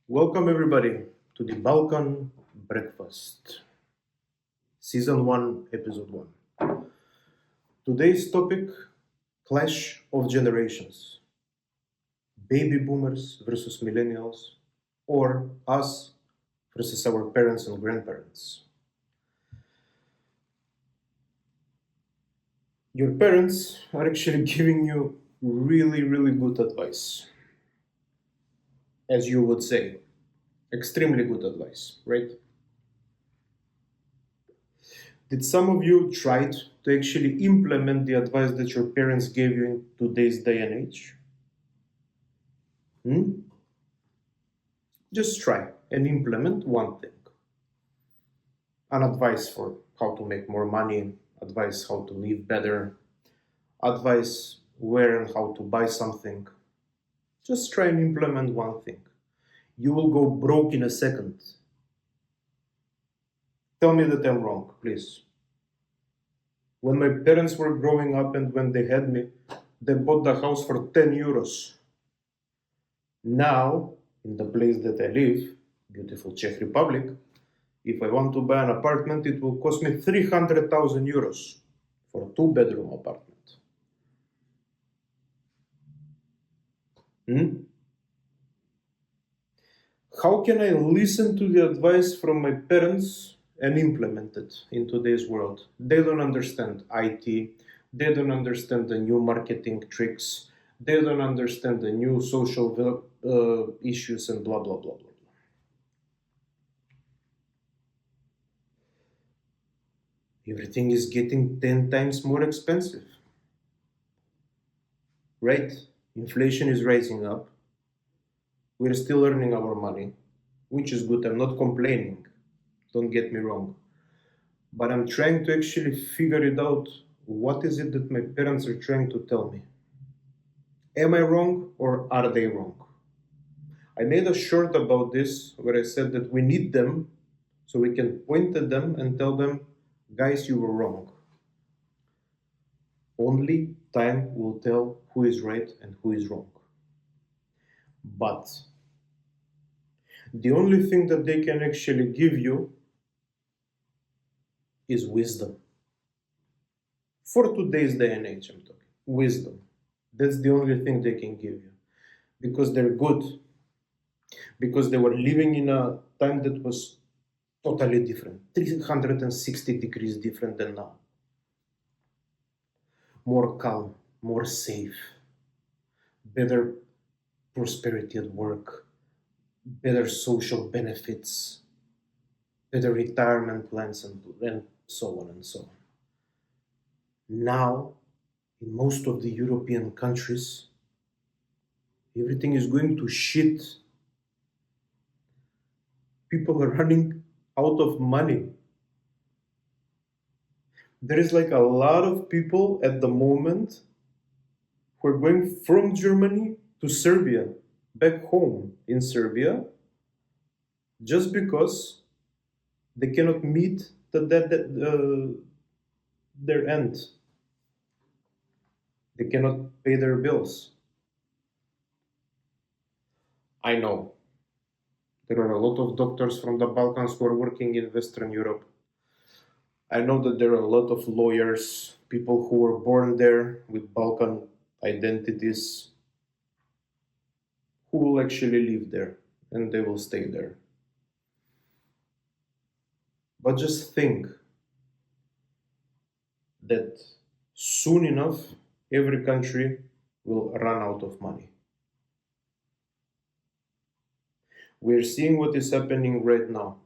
Welcome everybody to the Balkan Breakfast, Season 1, Episode 1. Today's topic, Clash of Generations. Baby boomers versus millennials, or us versus our parents and grandparents. Your parents are actually giving you really good advice. As you would say, extremely good advice, right? Did some of you try to actually implement the advice that your parents gave you in today's day and age? Just try and implement one thing. An advice for how to make more money, advice how to live better, advice where and how to buy something. Just try and implement one thing. You will go broke in a second. Tell me that I'm wrong, please. When my parents were growing up and when they had me, they bought the house for 10 euros. Now, in the place that I live, beautiful Czech Republic, if I want to buy an apartment, it will cost me 300,000 euros for a two-bedroom apartment. How can I listen to the advice from my parents and implement it in today's world? They don't understand IT. They don't understand the new marketing tricks. They don't understand the new social issues and blah, blah, blah, blah. Everything is getting 10 times more expensive. Right? Inflation is rising up. We're still earning our money, which is good. I'm not complaining. Don't get me wrong. But I'm trying to actually figure it out. What is it that my parents are trying to tell me? Am I wrong or are they wrong? I made a short about this where I said that we need them so we can point at them and tell them, guys, you were wrong. Only time will tell who is right and who is wrong. But the only thing that they can actually give you is wisdom. For today's day and age, I'm talking. Wisdom. That's the only thing they can give you. Because they're good. Because they were living in a time that was totally different. 360 degrees different than now. More calm, more safe, better prosperity at work, better social benefits, better retirement plans, and so on and so on. Now, in most of the European countries, everything is going to shit. People are running out of money. There is like a lot of people at the moment who are going from Germany to Serbia, back home in Serbia, just because they cannot meet their end. They cannot pay their bills. I know there are a lot of doctors from the Balkans who are working in Western Europe. I know that there are a lot of lawyers, people who were born there with Balkan identities, who will actually live there and they will stay there. But just think that soon enough, every country will run out of money. We're seeing what is happening right now.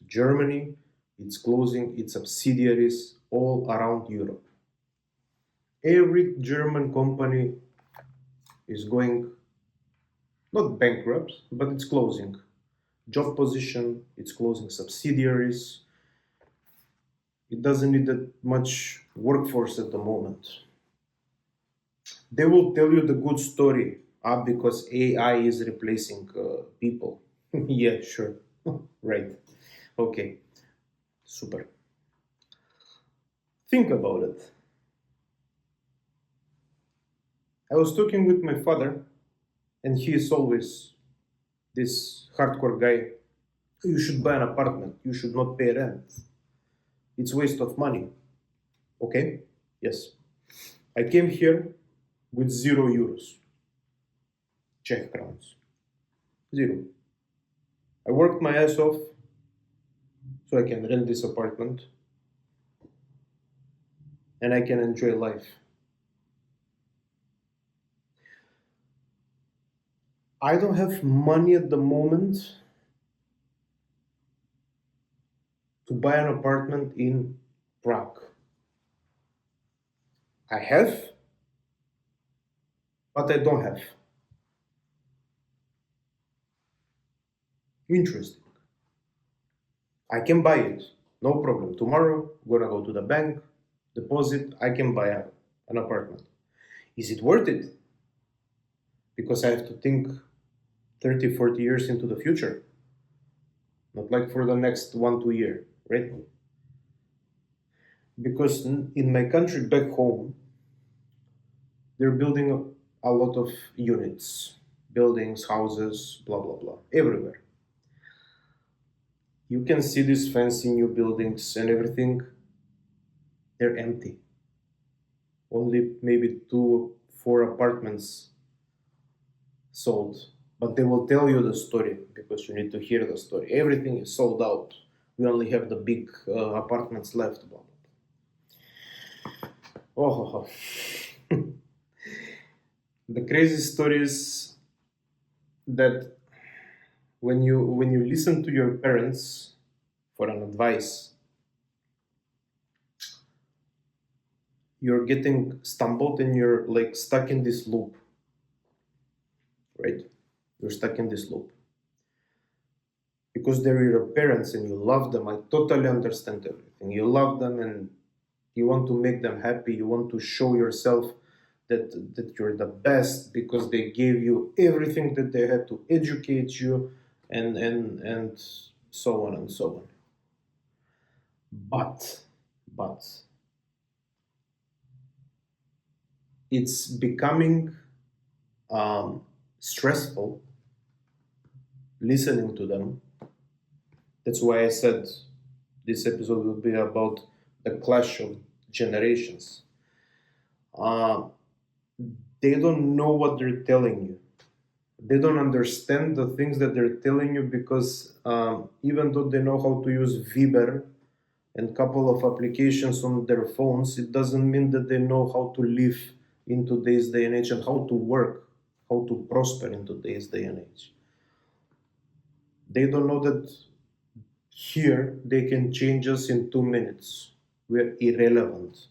Germany, it's closing its subsidiaries all around Europe. Every German company is going, not bankrupt, but it's closing. Job position, it's closing subsidiaries. It doesn't need that much workforce at the moment. They will tell you the good story, because AI is replacing people. Yeah, sure. Right. Okay. Super. Think about it. I was talking with my father, and he is always this hardcore guy, you should buy an apartment, you should not pay rent. It's waste of money. Okay? Yes. I came here with €0, Czech crowns. Zero. I worked my ass off so I can rent this apartment and I can enjoy life. I don't have money at the moment to buy an apartment in Prague. I have, but I don't have. Interesting. I can buy it, no problem. Tomorrow, I'm gonna go to the bank, deposit, I can buy an apartment. Is it worth it? Because I have to think 30, 40 years into the future. Not like for the next 1, 2 year, right? Because in my country back home, they're building a lot of units, buildings, houses, blah, blah, blah, everywhere. You can see these fancy new buildings and everything, they're empty. Only maybe 2, 4 apartments sold, but they will tell you the story because you need to hear the story. Everything is sold out. We only have the big apartments left. Blah, blah, blah. Oh, the crazy story is that when you listen to your parents for an advice, you're getting stumbled and you're like stuck in this loop, right? You're stuck in this loop because they're your parents and you love them. I totally understand everything. You love them and you want to make them happy. You want to show yourself that you're the best because they gave you everything that they had to educate you and so on and so on. But it's becoming stressful listening to them. That's why I said this episode will be about the clash of generations. They don't know what they're telling you. They don't understand the things that they're telling you because even though they know how to use Viber and couple of applications on their phones, it doesn't mean that they know how to live in today's day and age and how to work, how to prosper in today's day and age. They don't know that here they can change us in 2 minutes. We're irrelevant.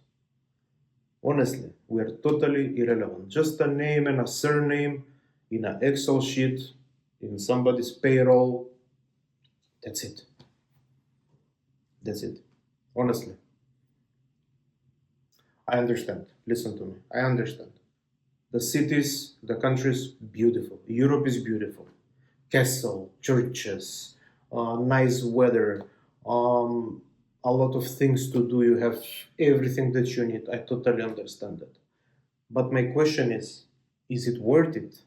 Honestly, we're totally irrelevant. Just a name and a surname in an Excel sheet, in somebody's payroll. That's it. That's it. Honestly. I understand. Listen to me. I understand. The cities, the countries, beautiful. Europe is beautiful. Castle, churches, nice weather, a lot of things to do. You have everything that you need. I totally understand that. But my question is it worth it?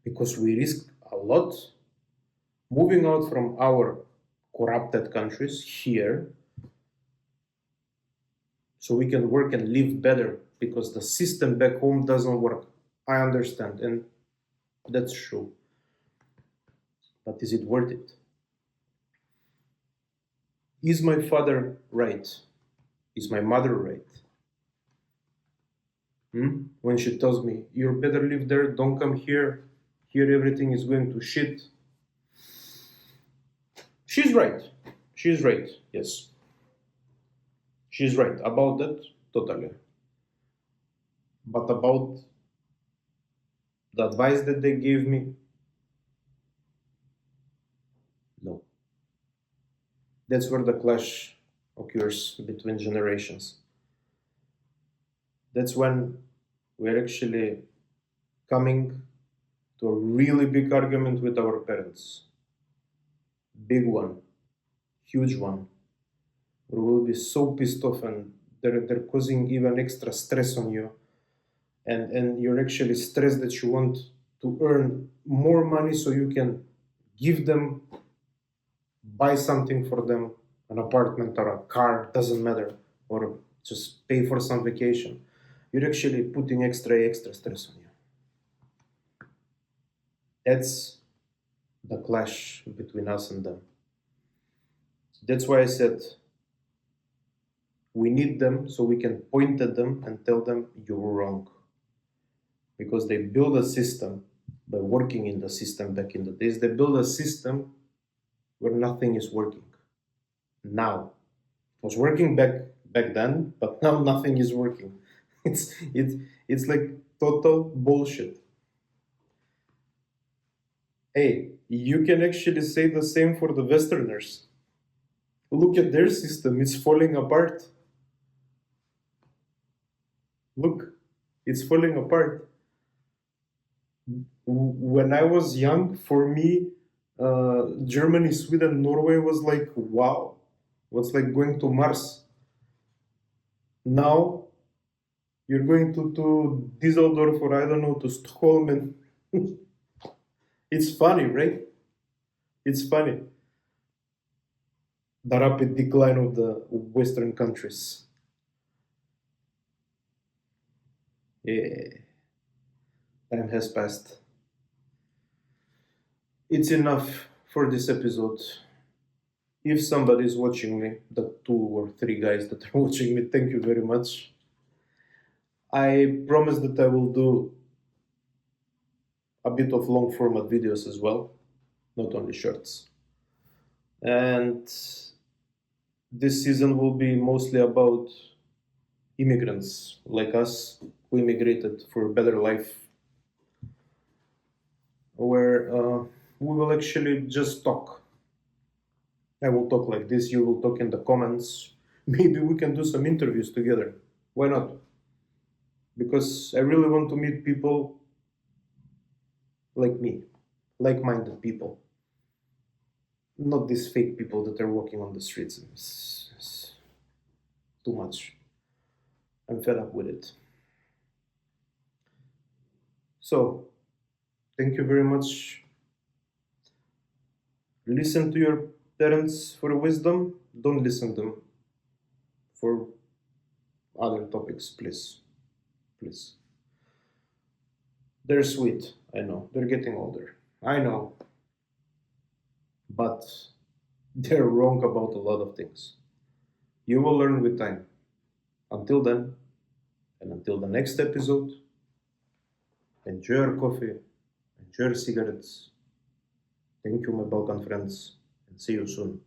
Because we risk a lot moving out from our corrupted countries here so we can work and live better because the system back home doesn't work. I understand, and that's true. But is it worth it? Is my father right? Is my mother right? When she tells me, you better live there, don't come here, here everything is going to shit. She's right. She's right, yes. She's right about that, totally. But about the advice that they gave me, no. That's where the clash occurs between generations. That's when we're actually coming to a really big argument with our parents. Big one, huge one. We will be so pissed off and they're causing even extra stress on you. And you're actually stressed that you won't to earn more money so you can give them, buy something for them, an apartment or a car, doesn't matter, or just pay for some vacation, you're actually putting extra stress on you. That's the clash between us and them. That's why I said we need them so we can point at them and tell them you're wrong. Because they build a system by working in the system back in the days. They build a system where nothing is working. Now. It was working back then, but now nothing is working. It's like total bullshit. Hey, you can actually say the same for the Westerners. Look at their system, it's falling apart. Look, it's falling apart. When I was young, for me, Germany, Sweden, Norway was like, wow, what's like going to Mars. Now, you're going to Düsseldorf or I don't know, to Stockholm, and it's funny, right? It's funny. The rapid decline of the Western countries. Yeah, time has passed. It's enough for this episode. If somebody is watching me, the 2 or 3 guys that are watching me, thank you very much. I promise that I will do a bit of long format videos as well, not only shorts. And this season will be mostly about immigrants like us who immigrated for a better life, where we will actually just talk. I will talk like this, you will talk in the comments. Maybe we can do some interviews together. Why not? Because I really want to meet people like me, like-minded people. Not these fake people that are walking on the streets. It's too much. I'm fed up with it. So, thank you very much. Listen to your parents for wisdom. Don't listen to them for other topics, please. Please. They're sweet, I know. They're getting older. I know. But they're wrong about a lot of things. You will learn with time. Until then, and until the next episode, enjoy your coffee, enjoy your cigarettes. Thank you, my Balkan friends, and see you soon.